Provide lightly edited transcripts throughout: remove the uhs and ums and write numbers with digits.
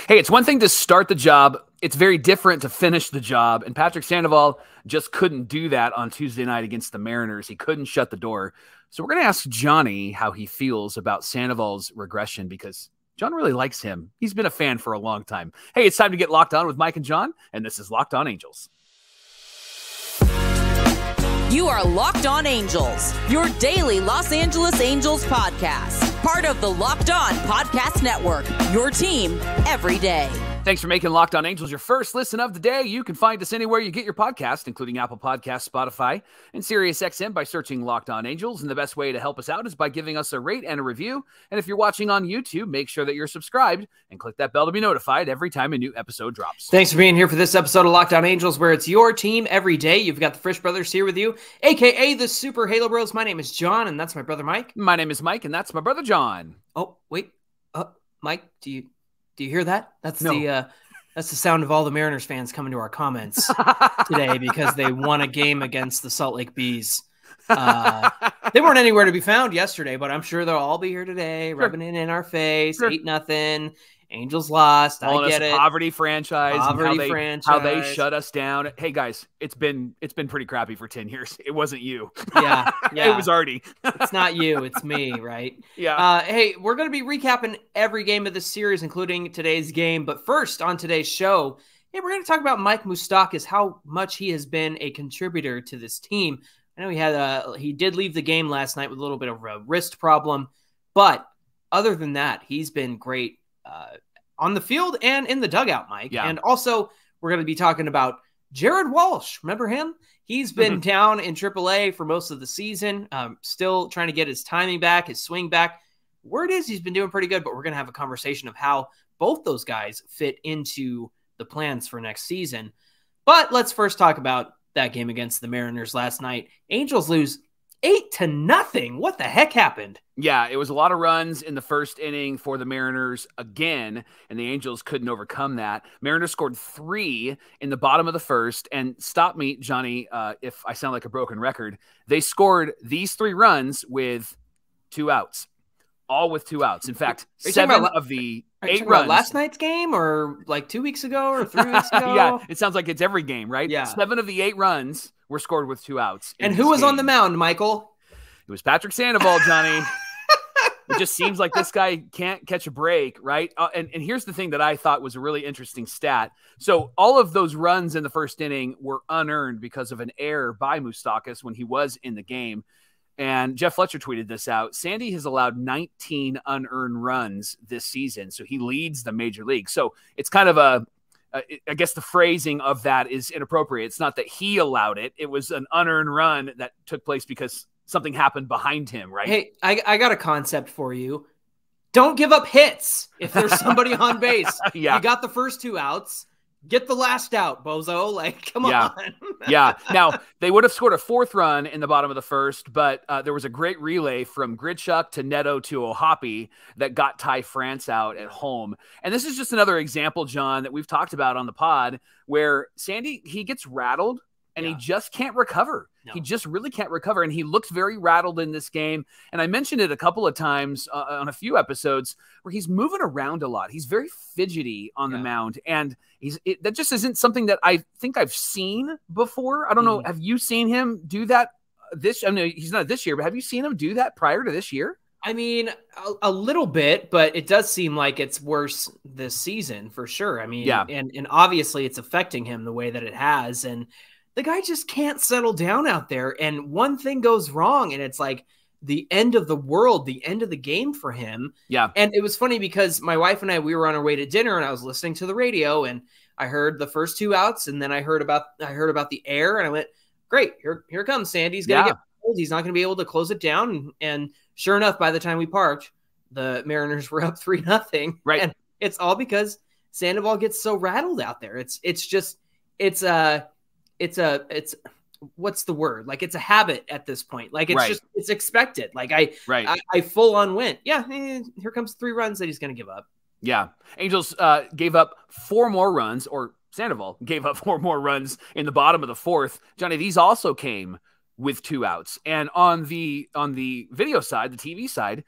Hey, it's one thing to start the job. It's very different to finish the job. And Patrick Sandoval just couldn't do that on Tuesday night against the Mariners. He couldn't shut the door. So we're going to ask Johnny how he feels about Sandoval's regression because John really likes him. He's been a fan for a long time. Hey, it's time to get locked on with Mike and John. And this is Locked On Angels. You are Locked On Angels, your daily Los Angeles Angels podcast. Part of the Locked On Podcast Network, your team every day. Thanks for making Locked On Angels your first listen of the day. You can find us anywhere you get your podcast, including Apple Podcasts, Spotify, and SiriusXM by searching Locked On Angels. And the best way to help us out is by giving us a rate and a review. And if you're watching on YouTube, make sure that you're subscribed and click that bell to be notified every time a new episode drops. Thanks for being here for this episode of Locked On Angels, where it's your team every day. You've got the Frisch Brothers here with you, a.k.a. the Super Halo Bros. My name is John, and that's my brother Mike. My name is Mike, and that's my brother John. Oh, wait. Mike, do you hear that? That's No. That's the sound of all the Mariners fans coming to our comments today because they won a game against the Salt Lake Bees. They weren't anywhere to be found yesterday, but I'm sure they'll all be here today, rubbing it in our face. 8-0. Angels lost. I get it. Poverty franchise. Franchise. How they shut us down. Hey guys, it's been pretty crappy for 10 years. It wasn't you. Yeah. It was Artie. It's not you. It's me, right? Yeah. Hey, we're going to be recapping every game of this series, including today's game. But first, on today's show, hey, we're going to talk about Mike Moustakas, how much he has been a contributor to this team. I know he did leave the game last night with a little bit of a wrist problem, but other than that, he's been great on the field and in the dugout, Mike. Yeah. And also, we're going to be talking about Jared Walsh. Remember him? He's been down in AAA for most of the season, still trying to get his timing back, his swing back. Word is he's been doing pretty good, but we're going to have a conversation of how both those guys fit into the plans for next season. But let's first talk about that game against the Mariners last night. Angels lose 8-0. What the heck happened? Yeah, it was a lot of runs in the first inning for the Mariners again, and the Angels couldn't overcome that. Mariners scored 3 in the bottom of the first, and stop me, Johnny, if I sound like a broken record. They scored these 3 runs with 2 outs, all with 2 outs. In fact, 7 of the 8 runs. Last night's game or like 2 weeks ago or 3 weeks ago? Yeah, it sounds like it's every game, right? Yeah. 7 of the 8 runs were scored with 2 outs. And who was on the mound, Michael? It was Patrick Sandoval, Johnny. It just seems like this guy can't catch a break, right? And here's the thing that I thought was a really interesting stat. So all of those runs in the first inning were unearned because of an error by Moustakas when he was in the game. And Jeff Fletcher tweeted this out. Sandy has allowed 19 unearned runs this season, so he leads the major league. So it's kind of I guess the phrasing of that is inappropriate. It's not that he allowed it. It was an unearned run that took place because something happened behind him, right? Hey, I got a concept for you. Don't give up hits if there's somebody on base. Yeah. You got the first 2 outs. Get the last out, bozo. Like, come on. Yeah. Now, they would have scored a 4th run in the bottom of the first, but there was a great relay from Grichuk to Neto to O'Hoppe that got Ty France out at home. And this is just another example, John, that we've talked about on the pod where Sandy, he gets rattled and he just can't recover. No. He just really can't recover. And he looked very rattled in this game. And I mentioned it a couple of times on a few episodes where he's moving around a lot. He's very fidgety on the mound. And that just isn't something that I think I've seen before. I don't know. Have you seen him do that I mean, he's not this year, but have you seen him do that prior to this year? I mean, a little bit, but it does seem like it's worse this season for sure. I mean, and obviously it's affecting him the way that it has. And the guy just can't settle down out there. And one thing goes wrong, and it's like the end of the world, the end of the game for him. Yeah. And it was funny because my wife and we were on our way to dinner, and I was listening to the radio, and I heard the first 2 outs, and then I heard about the air, and I went, great, here comes Sandy's going to get pulled. He's not going to be able to close it down. And sure enough, by the time we parked, the Mariners were up 3-0. Right. And it's all because Sandoval gets so rattled out there. It's what's the word? Like, it's a habit at this point. Like, it's it's expected. Like I full on went, here comes 3 runs that he's going to give up. Yeah. Angels gave up 4 more runs, or Sandoval gave up 4 more runs in the bottom of the 4th. Johnny, these also came with 2 outs. And on the video side, the TV side,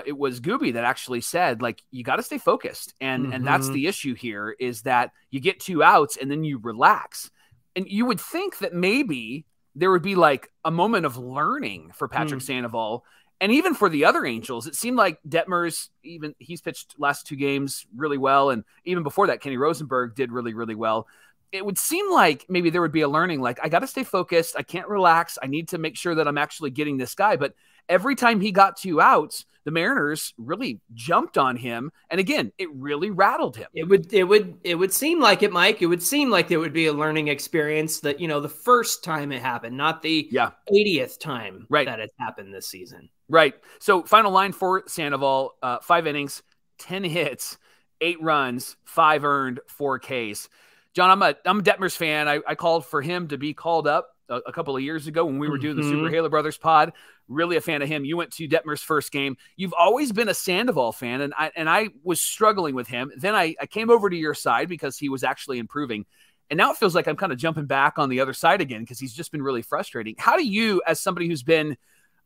it was Gooby that actually said, like, you got to stay focused. And that's the issue here, is that you get 2 outs and then you relax. And you would think that maybe there would be like a moment of learning for Patrick Sandoval. And even for the other Angels, it seemed like Detmers, he's pitched last 2 games really well. And even before that, Kenny Rosenberg did really, really well. It would seem like maybe there would be a learning, like, I got to stay focused. I can't relax. I need to make sure that I'm actually getting this guy. But every time he got 2 outs, the Mariners really jumped on him. And again, it really rattled him. It would seem like it, Mike. It would seem like there would be a learning experience that, the first time it happened, not the 80th time that it's happened this season. Right. So final line for Sandoval, 5 innings, 10 hits, 8 runs, 5 earned, 4 Ks. John, I'm a Detmers fan. I called for him to be called up a couple of years ago when we were doing the Super Halo Brothers pod. Really a fan of him. You went to Detmer's first game. You've always been a Sandoval fan, and I was struggling with him. Then I came over to your side because he was actually improving. And now it feels like I'm kind of jumping back on the other side again because he's just been really frustrating. How do you, as somebody who's been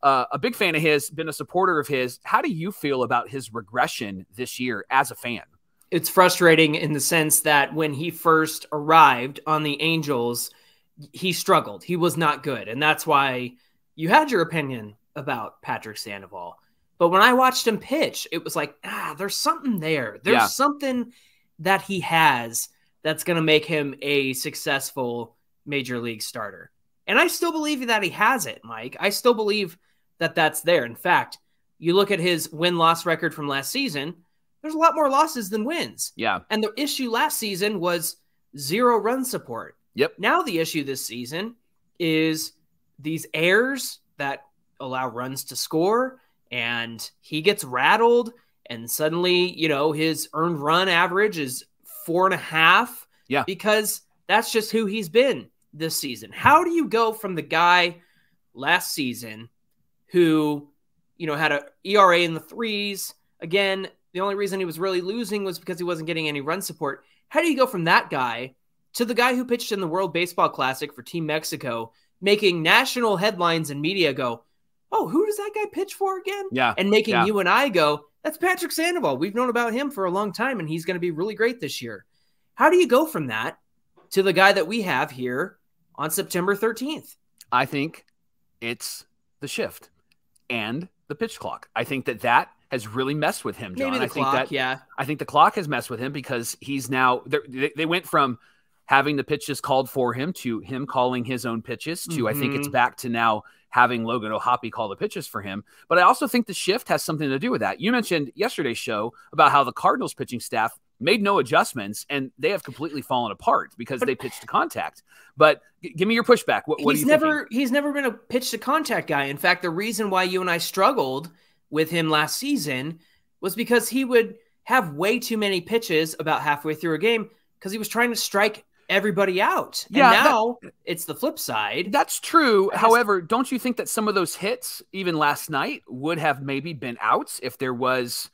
a big fan of his, been a supporter of his, how do you feel about his regression this year as a fan? It's frustrating in the sense that when he first arrived on the Angels, he struggled. He was not good. And that's why you had your opinion about Patrick Sandoval. But when I watched him pitch, it was like, there's something there. There's something that he has that's going to make him a successful major league starter. And I still believe that he has it, Mike. I still believe that that's there. In fact, you look at his win-loss record from last season, there's a lot more losses than wins. Yeah. And the issue last season was 0 run support. Yep. Now the issue this season is these errors that allow runs to score, and he gets rattled, and suddenly, his earned run average is 4.5. Yeah. Because that's just who he's been this season. How do you go from the guy last season who, had an ERA in the 3s? Again, the only reason he was really losing was because he wasn't getting any run support. How do you go from that guy to the guy who pitched in the World Baseball Classic for Team Mexico, making national headlines and media go, oh, who does that guy pitch for again? Yeah. And making you and I go, that's Patrick Sandoval. We've known about him for a long time, and he's going to be really great this year. How do you go from that to the guy that we have here on September 13th? I think it's the shift and the pitch clock. I think that has really messed with him, John. Maybe the clock, I think the clock has messed with him because he's now they went from having the pitches called for him to him calling his own pitches to I think it's back to now having Logan O'Hoppe call the pitches for him. But I also think the shift has something to do with that. You mentioned yesterday's show about how the Cardinals pitching staff made no adjustments, and they have completely fallen apart because they pitched to contact. But give me your pushback. What do you think? He's never been a pitch to contact guy. In fact, the reason why you and I struggled with him last season was because he would have way too many pitches about halfway through a game because he was trying to strike everybody out. And now it's the flip side. That's true. However, don't you think that some of those hits, even last night, would have maybe been outs if there was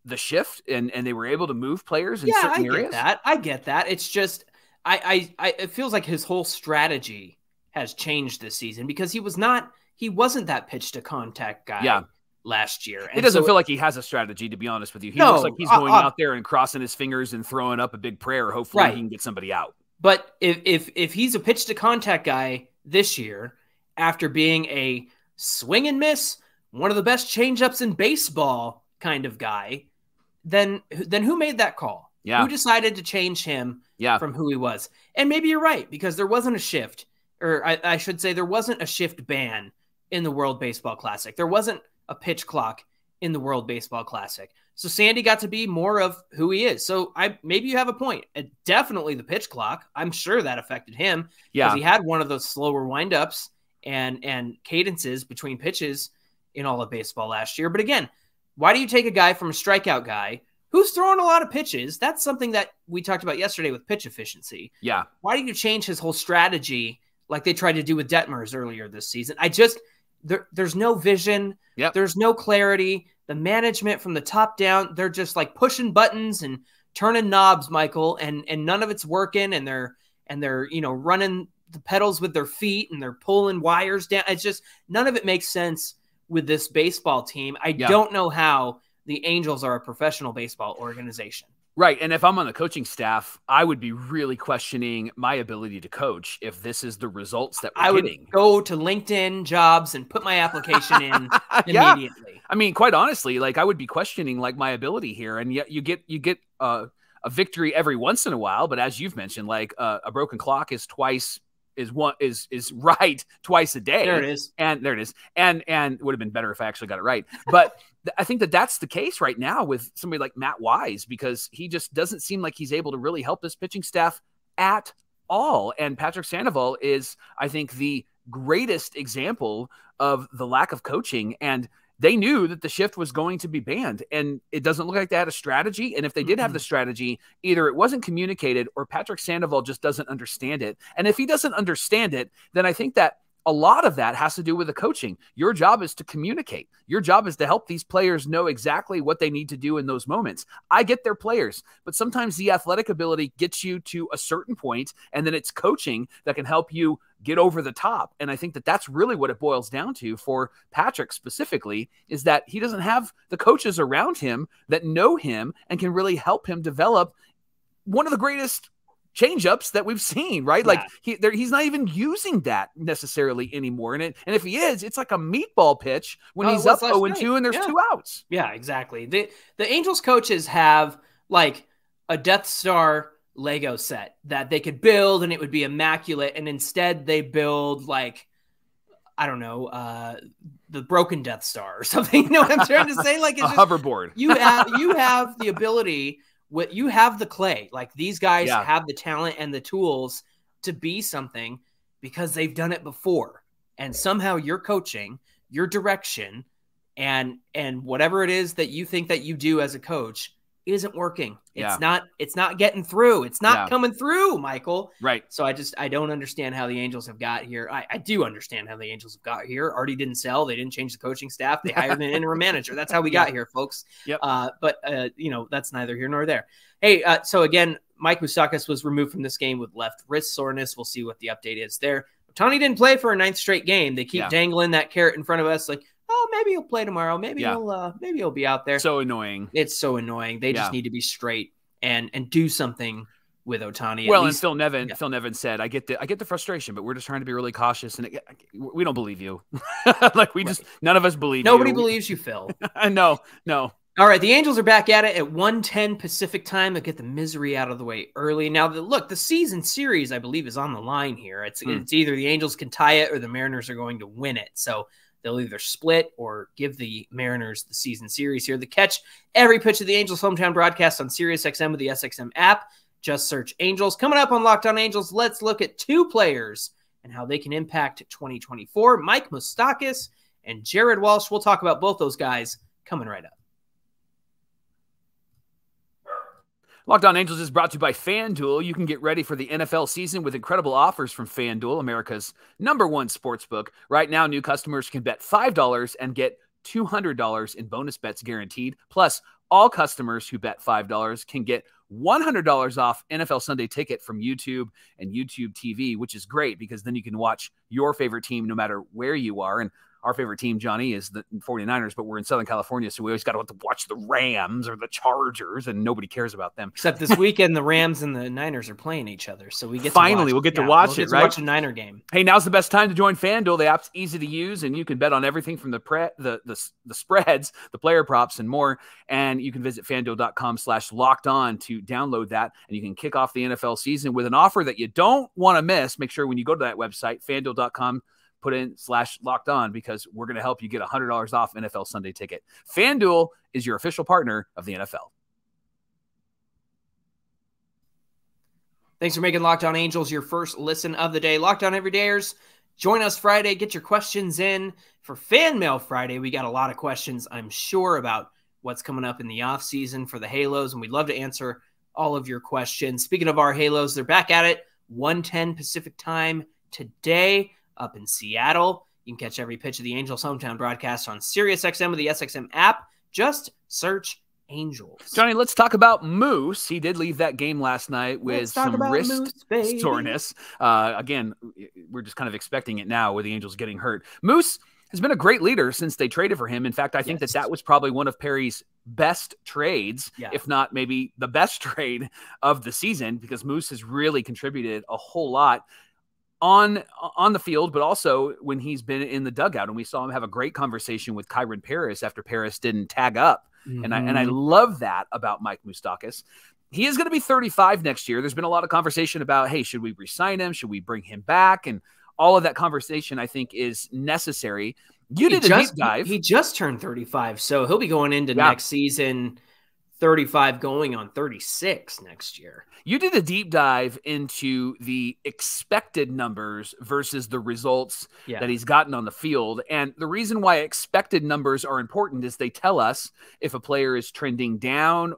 the shift and they were able to move players in certain areas? I get that. It's just, it feels like his whole strategy has changed this season because he wasn't that pitch to contact guy last year. It doesn't feel like he has a strategy, to be honest with you. He looks like he's going out there and crossing his fingers and throwing up a big prayer. Hopefully he can get somebody out. But if he's a pitch to contact guy this year, after being a swing and miss, one of the best changeups in baseball kind of guy, then who made that call? Yeah. Who decided to change him from who he was? And maybe you're right, because there wasn't a shift, or I should say there wasn't a shift ban in the World Baseball Classic. There wasn't a pitch clock in the World Baseball Classic. So Sandy got to be more of who he is. So maybe you have a point. Definitely the pitch clock. I'm sure that affected him because he had one of those slower windups and cadences between pitches in all of baseball last year. But again, why do you take a guy from a strikeout guy who's throwing a lot of pitches? That's something that we talked about yesterday with pitch efficiency. Yeah. Why do you change his whole strategy like they tried to do with Detmers earlier this season? There's no vision. Yep. There's no clarity. The management from the top down, they're just like pushing buttons and turning knobs, Michael, and none of it's working. And they're running the pedals with their feet and they're pulling wires down. It's just none of it makes sense with this baseball team. I don't know how the Angels are a professional baseball organization. Right. And if I'm on the coaching staff, I would be really questioning my ability to coach if this is the results that we're getting. Would go to LinkedIn Jobs and put my application in immediately. I mean, quite honestly, like I would be questioning like my ability here. And yet you get a victory every once in a while. But as you've mentioned, like a broken clock is right twice a day. There it is. And there it is. And it would have been better if I actually got it right. But I think that's the case right now with somebody like Matt Wise, because he just doesn't seem like he's able to really help this pitching staff at all. And Patrick Sandoval is, I think, the greatest example of the lack of coaching. And they knew that the shift was going to be banned, and it doesn't look like they had a strategy. And if they did have the strategy, either it wasn't communicated or Patrick Sandoval just doesn't understand it. And if he doesn't understand it, then I think that a lot of that has to do with the coaching. Your job is to communicate. Your job is to help these players know exactly what they need to do in those moments. I get their players, but sometimes the athletic ability gets you to a certain point, and then it's coaching that can help you get over the top. And I think that that's really what it boils down to for Patrick specifically, is that he doesn't have the coaches around him that know him and can really help him develop one of the greatest change-ups that we've seen, right? Like he's not even using that necessarily anymore. And if he is, it's like a meatball pitch when he's up 0-2 and there's 2 outs. Yeah, exactly. The Angels coaches have like a Death Star Lego set that they could build and it would be immaculate. And instead they build like, I don't know, the broken Death Star or something. You know what I'm trying to say? Like it's a hoverboard. You have the ability. You have the clay. Like these guys have the talent and the tools to be something because they've done it before. And somehow your coaching, your direction, and whatever it is that you think that you do as a coach isn't working. It's not getting through. It's not coming through, Michael. Right. So I don't understand how the Angels have got here. I do understand how the Angels have got here. Artie didn't sell. They didn't change the coaching staff. They hired an interim manager. That's how we got here, folks. Yep. But that's neither here nor there. Hey, so again, Mike Moustakas was removed from this game with left wrist soreness. We'll see what the update is there. Ohtani didn't play for a 9th straight game. They keep dangling that carrot in front of us like, oh, maybe he'll play tomorrow. Maybe he'll be out there. So annoying. It's so annoying. They just need to be straight and do something with Ohtani. Well, and Phil Nevin said, I get the frustration, but we're just trying to be really cautious. And we don't believe you. Like none of us believe Nobody believes you, Phil. No. All right, the Angels are back at it at 1:10 Pacific time to get the misery out of the way early. Now, the season series, I believe, is on the line here. It's either the Angels can tie it or the Mariners are going to win it. So they'll either split or give the Mariners the season series here. The catch every pitch of the Angels hometown broadcast on SiriusXM with the SXM app. Just search Angels. Coming up on Locked On Angels, let's look at 2 players and how they can impact 2024. Mike Moustakas and Jared Walsh. We'll talk about both those guys coming right up. Locked On Angels is brought to you by FanDuel. You can get ready for the NFL season with incredible offers from FanDuel, America's #1 sportsbook. Right now, new customers can bet $5 and get $200 in bonus bets guaranteed. Plus, all customers who bet $5 can get $100 off NFL Sunday Ticket from YouTube and YouTube TV, which is great because then you can watch your favorite team no matter where you are. And our favorite team, Johnny, is the 49ers, but we're in Southern California, so we always got to watch the Rams or the Chargers, and nobody cares about them. Except this weekend, the Rams and the Niners are playing each other, so we get we'll get to watch it, right? Watch a Niner game. Hey, now's the best time to join FanDuel. The app's easy to use, and you can bet on everything from the spreads, the player props, and more. And you can visit FanDuel.com/lockedon to download that, and you can kick off the NFL season with an offer that you don't want to miss. Make sure when you go to that website, FanDuel.com, put in /lockedon because we're going to help you get $100 off NFL Sunday Ticket. FanDuel is your official partner of the NFL. Thanks for making Locked On Angels your first listen of the day. Locked On Everydayers, join us Friday. Get your questions in for Fan Mail Friday. We got a lot of questions, I'm sure, about what's coming up in the offseason for the Halos, and we'd love to answer all of your questions. Speaking of our Halos, they're back at it, 1:10 Pacific time today. Up in Seattle. You can catch every pitch of the Angels hometown broadcast on SiriusXM with the SXM app. Just search Angels. Johnny, let's talk about Moose. He did leave that game last night with some wrist soreness. Again, we're just kind of expecting it now with the Angels getting hurt. Moose has been a great leader since they traded for him. In fact, I think that was probably one of Perry's best trades, if not maybe the best trade of the season, because Moose has really contributed a whole lot on the field, but also when he's been in the dugout. And we saw him have a great conversation with Kyron Paris after Paris didn't tag up. And I love that about Mike Moustakas. He is going to be 35 next year. There's been a lot of conversation about, hey, should we re-sign him? Should we bring him back? And all of that conversation, I think, is necessary. You did a deep dive. He just turned 35, so he'll be going into next season 35, going on 36 next year. You did a deep dive into the expected numbers versus the results that he's gotten on the field. And the reason why expected numbers are important is they tell us if a player is trending down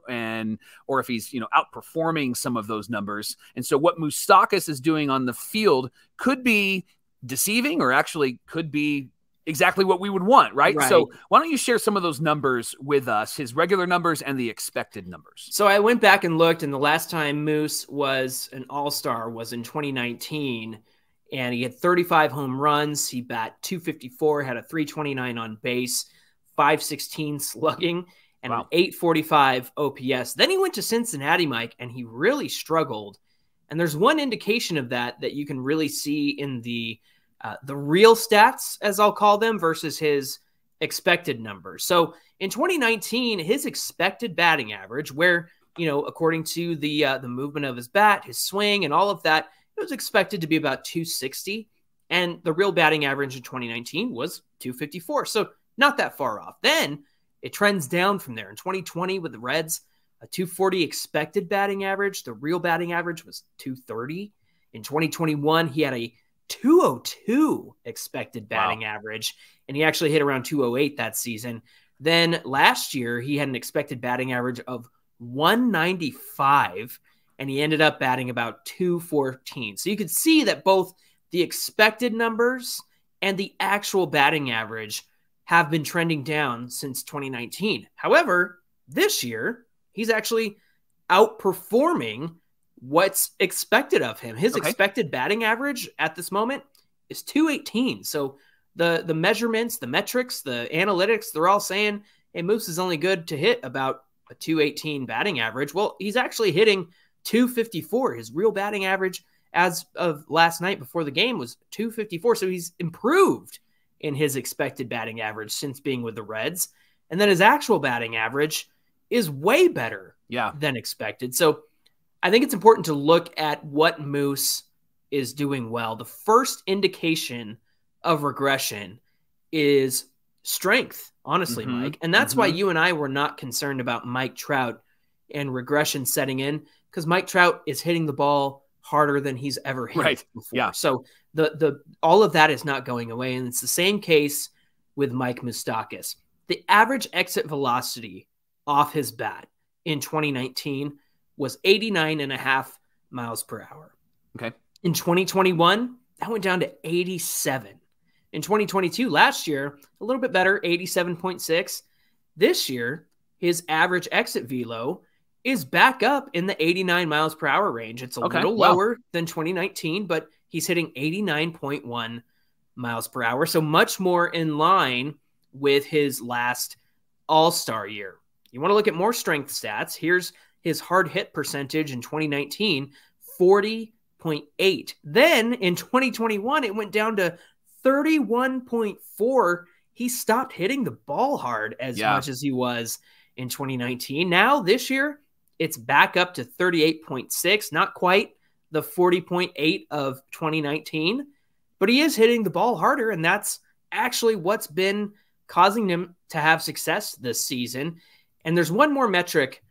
or if he's, outperforming some of those numbers. And so what Moustakas is doing on the field could be deceiving or actually could be exactly what we would want, right? So why don't you share some of those numbers with us, his regular numbers and the expected numbers? So I went back and looked, and the last time Moose was an all-star was in 2019, and he had 35 home runs. He bat .254, had a .329 on base, .516 slugging, and an .845 OPS. Then he went to Cincinnati, Mike, and he really struggled. And there's one indication of that you can really see in the real stats, as I'll call them, versus his expected numbers. So in 2019, his expected batting average, where, according to the movement of his bat, his swing, and all of that, it was expected to be about 260. And the real batting average in 2019 was 254. So not that far off. Then it trends down from there. In 2020 with the Reds, a 240 expected batting average. The real batting average was 230. In 2021, he had a 202 expected batting average, and he actually hit around 208 that season. Then last year, he had an expected batting average of 195, and he ended up batting about 214. So you could see that both the expected numbers and the actual batting average have been trending down since 2019. However, this year, he's actually outperforming what's expected of him. His expected batting average at this moment is 218. So the measurements, the metrics, the analytics, they're all saying, hey, Moose is only good to hit about a 218 batting average. Well, he's actually hitting 254. His real batting average as of last night before the game was 254. So he's improved in his expected batting average since being with the Reds. And then his actual batting average is way better than expected. So I think it's important to look at what Moose is doing well. The first indication of regression is strength, honestly, Mike. And that's why you and I were not concerned about Mike Trout and regression setting in, because Mike Trout is hitting the ball harder than he's ever hit before. So the all of that is not going away. And it's the same case with Mike Moustakas. The average exit velocity off his bat in 2019 was 89.5 miles per hour. Okay. In 2021, that went down to 87. In 2022, last year, a little bit better, 87.6. This year, his average exit velo is back up in the 89 miles per hour range. It's a little lower than 2019, but he's hitting 89.1 miles per hour. So much more in line with his last All-Star year. You want to look at more strength stats. Here's his hard hit percentage in 2019, 40.8. Then in 2021, it went down to 31.4. He stopped hitting the ball hard as much as he was in 2019. Now this year, it's back up to 38.6, not quite the 40.8 of 2019, but he is hitting the ball harder, and that's actually what's been causing him to have success this season. And there's one more metric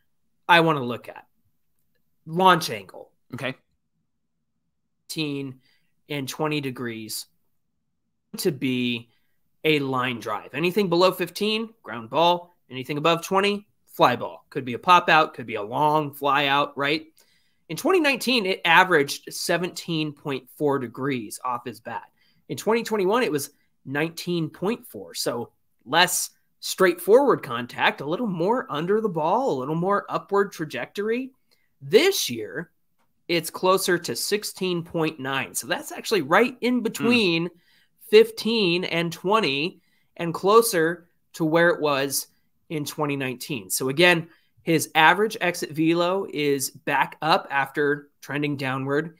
I want to look at. Launch angle. Okay. 15 and 20 degrees to be a line drive. Anything below 15, ground ball. Anything above 20, fly ball. Could be a pop out, could be a long fly out, right? In 2019, it averaged 17.4 degrees off his bat. In 2021, it was 19.4. So less straightforward contact, a little more under the ball, a little more upward trajectory. This year, it's closer to 16.9. So that's actually right in between 15 and 20. and closer to where it was in 2019. So again, his average exit velo is back up after trending downward.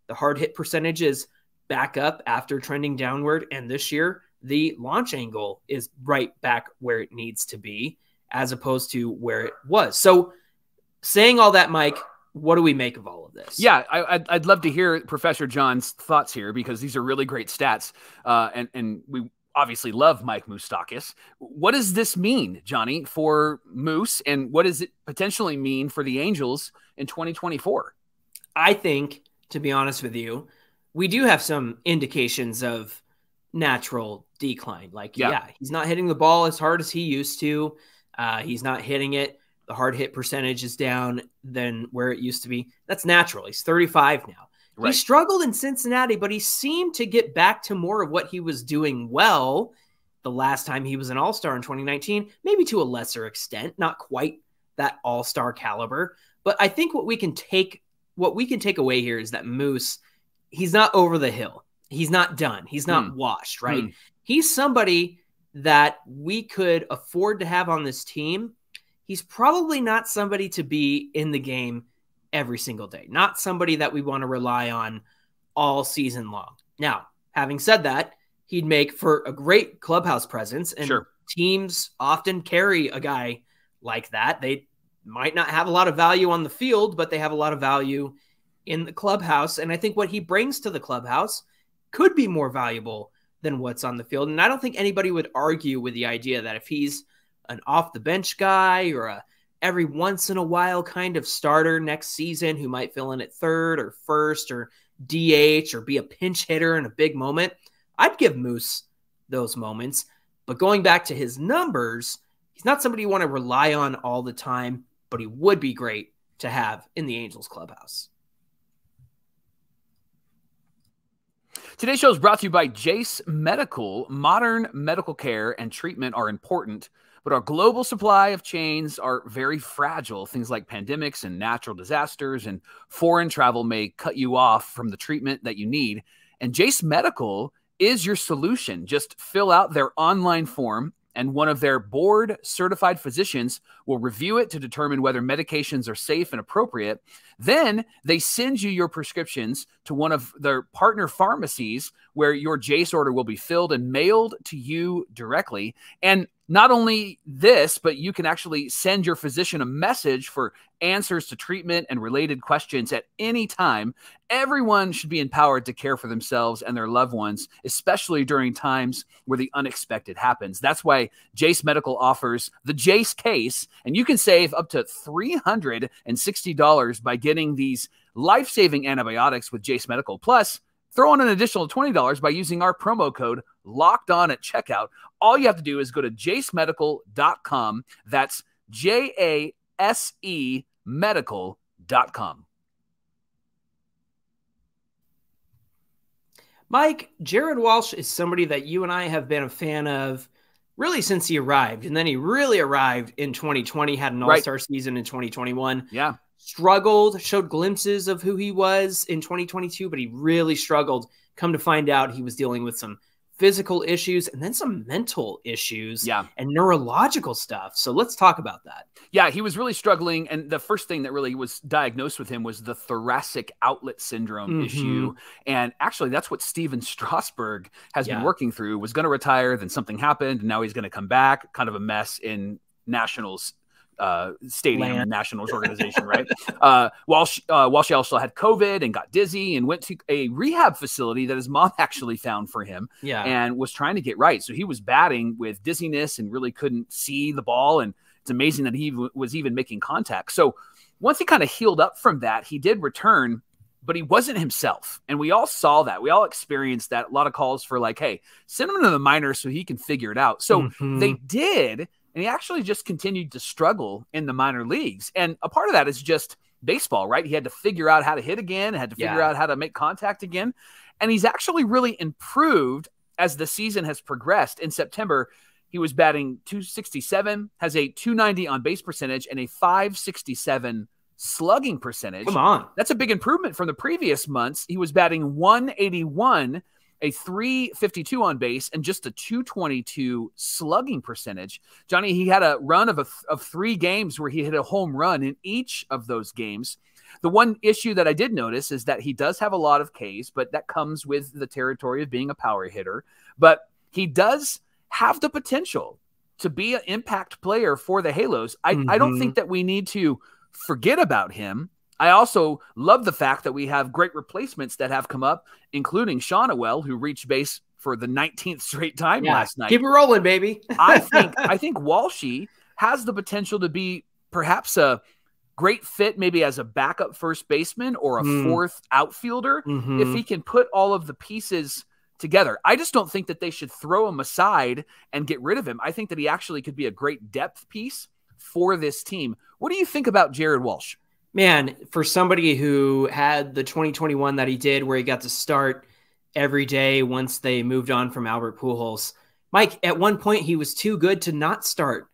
The hard hit percentage is back up after trending downward. And this year, the launch angle is right back where it needs to be, as opposed to where it was. So saying all that, Mike, what do we make of all of this? Yeah, I'd love to hear Professor John's thoughts here, because these are really great stats. And we obviously love Mike Moustakas. What does this mean, Johnny, for Moose, and what does it potentially mean for the Angels in 2024? I think, to be honest with you, we do have some indications of natural decline. Like, yeah, he's not hitting the ball as hard as he used to. He's not hitting it. The hard hit percentage is down than where it used to be. That's natural. He's 35 now. Right. He struggled in Cincinnati, but he seemed to get back to more of what he was doing well the last time he was an all-star in 2019, maybe to a lesser extent, not quite that all-star caliber. But I think what we can take away here is that Moose, he's not over the hill. He's not done. He's not washed, right? He's somebody that we could afford to have on this team. He's probably not somebody to be in the game every single day, not somebody that we want to rely on all season long. Now, having said that, he'd make for a great clubhouse presence, and teams often carry a guy like that. They might not have a lot of value on the field, but they have a lot of value in the clubhouse. And I think what he brings to the clubhouse could be more valuable than what's on the field. And I don't think anybody would argue with the idea that if he's an off the bench guy or a every once in a while kind of starter next season who might fill in at third or first or DH or be a pinch hitter in a big moment, I'd give Moose those moments. But going back to his numbers, he's not somebody you want to rely on all the time, but he would be great to have in the Angels clubhouse. Today's show is brought to you by Jase Medical. Modern medical care and treatment are important, but our global supply of chains are very fragile. Things like pandemics and natural disasters and foreign travel may cut you off from the treatment that you need. And Jase Medical is your solution. Just fill out their online form, and one of their board-certified physicians will review it to determine whether medications are safe and appropriate. Then they send you your prescriptions to one of their partner pharmacies, where your Jase order will be filled and mailed to you directly. And not only this, but you can actually send your physician a message for answers to treatment and related questions at any time. Everyone should be empowered to care for themselves and their loved ones, especially during times where the unexpected happens. That's why Jase Medical offers the Jase case, and you can save up to $360 by getting these life-saving antibiotics with Jase Medical. Plus, throw in an additional $20 by using our promo code LOCKEDON at checkout. All you have to do is go to jasemedical.com. That's JASE medical.com. Mike, Jared Walsh is somebody that you and I have been a fan of really since he arrived. And then he really arrived in 2020, had an all-star season in 2021. Yeah. Struggled, showed glimpses of who he was in 2022, but he really struggled. Come to find out, he was dealing with some physical issues and then some mental issues and neurological stuff. So let's talk about that. Yeah, he was really struggling. And the first thing that really was diagnosed with him was the thoracic outlet syndrome issue. And actually, that's what Steven Strasburg has been working through. Was going to retire, then something happened, and now he's going to come back. Kind of a mess in Nationals stadium, Nationals organization, right? Walsh also had COVID and got dizzy and went to a rehab facility that his mom actually found for him and was trying to get right. So he was batting with dizziness and really couldn't see the ball. And it's amazing that he was even making contact. So once he kind of healed up from that, he did return, but he wasn't himself. And we all saw that. We all experienced that. A lot of calls for like, hey, send him to the minors so he can figure it out. So they did. And he actually just continued to struggle in the minor leagues. And a part of that is just baseball, right? He had to figure out how to hit again, had to figure out how to make contact again. And he's actually really improved as the season has progressed. In September, he was batting .267, has a .290 on base percentage, and a .567 slugging percentage. Come on. That's a big improvement from the previous months. He was batting .181 a 352 on base and just a 222 slugging percentage. Johnny, he had a run of 3 games where he hit a home run in each of those games. The one issue that I did notice is that he does have a lot of Ks, but that comes with the territory of being a power hitter. But he does have the potential to be an impact player for the Halos. I don't think that we need to forget about him. I also love the fact that we have great replacements that have come up, including Shawnuel, who reached base for the 19th straight time last night. Keep it rolling, baby. I think Walshy has the potential to be perhaps a great fit, maybe as a backup first baseman or a fourth outfielder, if he can put all of the pieces together. I just don't think that they should throw him aside and get rid of him. I think that he actually could be a great depth piece for this team. What do you think about Jared Walsh? Man, for somebody who had the 2021 that he did, where he got to start every day once they moved on from Albert Pujols, Mike, at one point he was too good to not start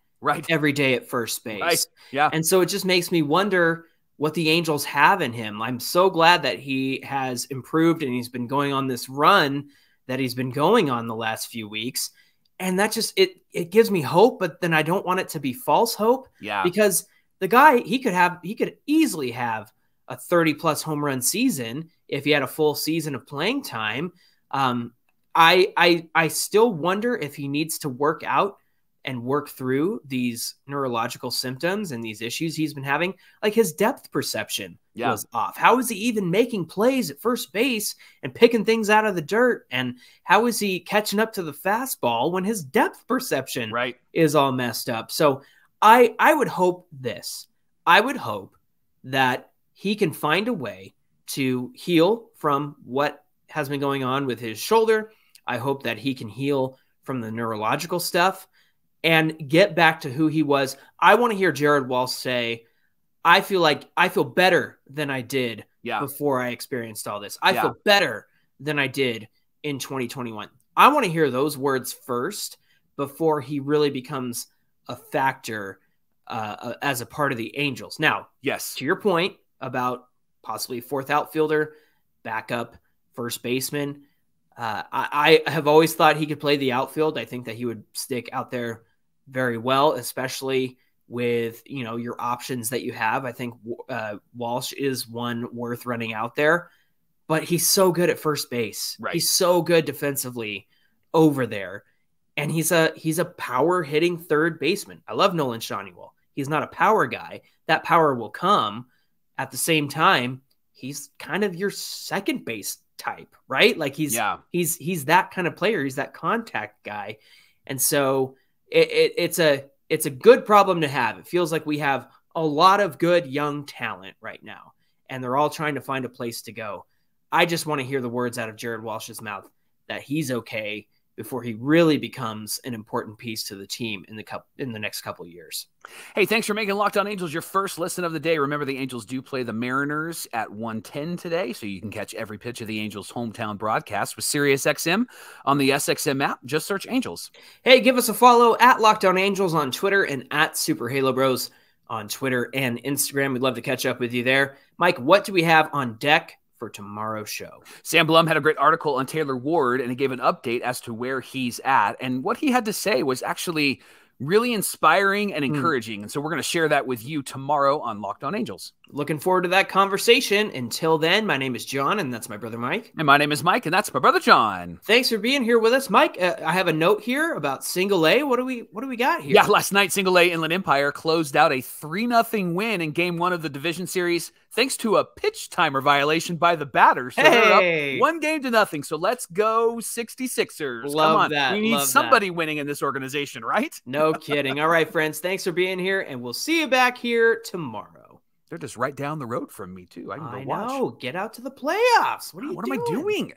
every day at first base. Right. Yeah. And so it just makes me wonder what the Angels have in him. I'm so glad that he has improved and he's been going on this run that he's been going on the last few weeks. And that just, it gives me hope, but then I don't want it to be false hope. Yeah. Because the guy, he could easily have a 30-plus home run season if he had a full season of playing time. I still wonder if he needs to work out and work through these neurological symptoms and these issues he's been having. Like his depth perception was off. How is he even making plays at first base and picking things out of the dirt? And how is he catching up to the fastball when his depth perception is all messed up? So I would hope this. I would hope that he can find a way to heal from what has been going on with his shoulder. I hope that he can heal from the neurological stuff and get back to who he was. I want to hear Jared Walsh say, I feel better than I did before I experienced all this. I feel better than I did in 2021. I want to hear those words first before he really becomes a factor as a part of the Angels. Now, to your point about possibly fourth outfielder, backup first baseman, I have always thought he could play the outfield. I think that he would stick out there very well, especially with, your options that you have. I think Walsh is one worth running out there, but he's so good at first base. Right. He's so good defensively over there. And he's a power hitting third baseman. I love Nolan Shawnuel. He's not a power guy. That power will come. At the same time, he's kind of your second base type, right? Like he's that kind of player. He's that contact guy. And so it's a good problem to have. It feels like we have a lot of good young talent right now, and they're all trying to find a place to go. I just want to hear the words out of Jared Walsh's mouth that he's okay before he really becomes an important piece to the team in the next couple of years. Hey, thanks for making Locked On Angels your first listen of the day. Remember, the Angels do play the Mariners at 1:10 today, so you can catch every pitch of the Angels' hometown broadcast with SiriusXM on the SXM app. Just search Angels. Hey, give us a follow at Locked On Angels on Twitter and at Super Halo Bros on Twitter and Instagram. We'd love to catch up with you there. Mike, what do we have on deck for tomorrow's show? Sam Blum had a great article on Taylor Ward, and he gave an update as to where he's at. And what he had to say was actually really inspiring and encouraging. And so we're going to share that with you tomorrow on Locked On Angels. Looking forward to that conversation. Until then, my name is John, and that's my brother Mike. And my name is Mike, and that's my brother John. Thanks for being here with us, Mike. I have a note here about Single A. What do we got here? Yeah, last night, Single A Inland Empire closed out a 3-0 win in Game 1 of the division series, thanks to a pitch timer violation by the batters. So they're up 1-0. So let's go 66ers. Love Come on. that. We need somebody winning in this organization, right? No kidding. All right, friends. Thanks for being here, and we'll see you back here tomorrow. They're just right down the road from me, too. I can go watch. Get out to the playoffs. What am I doing?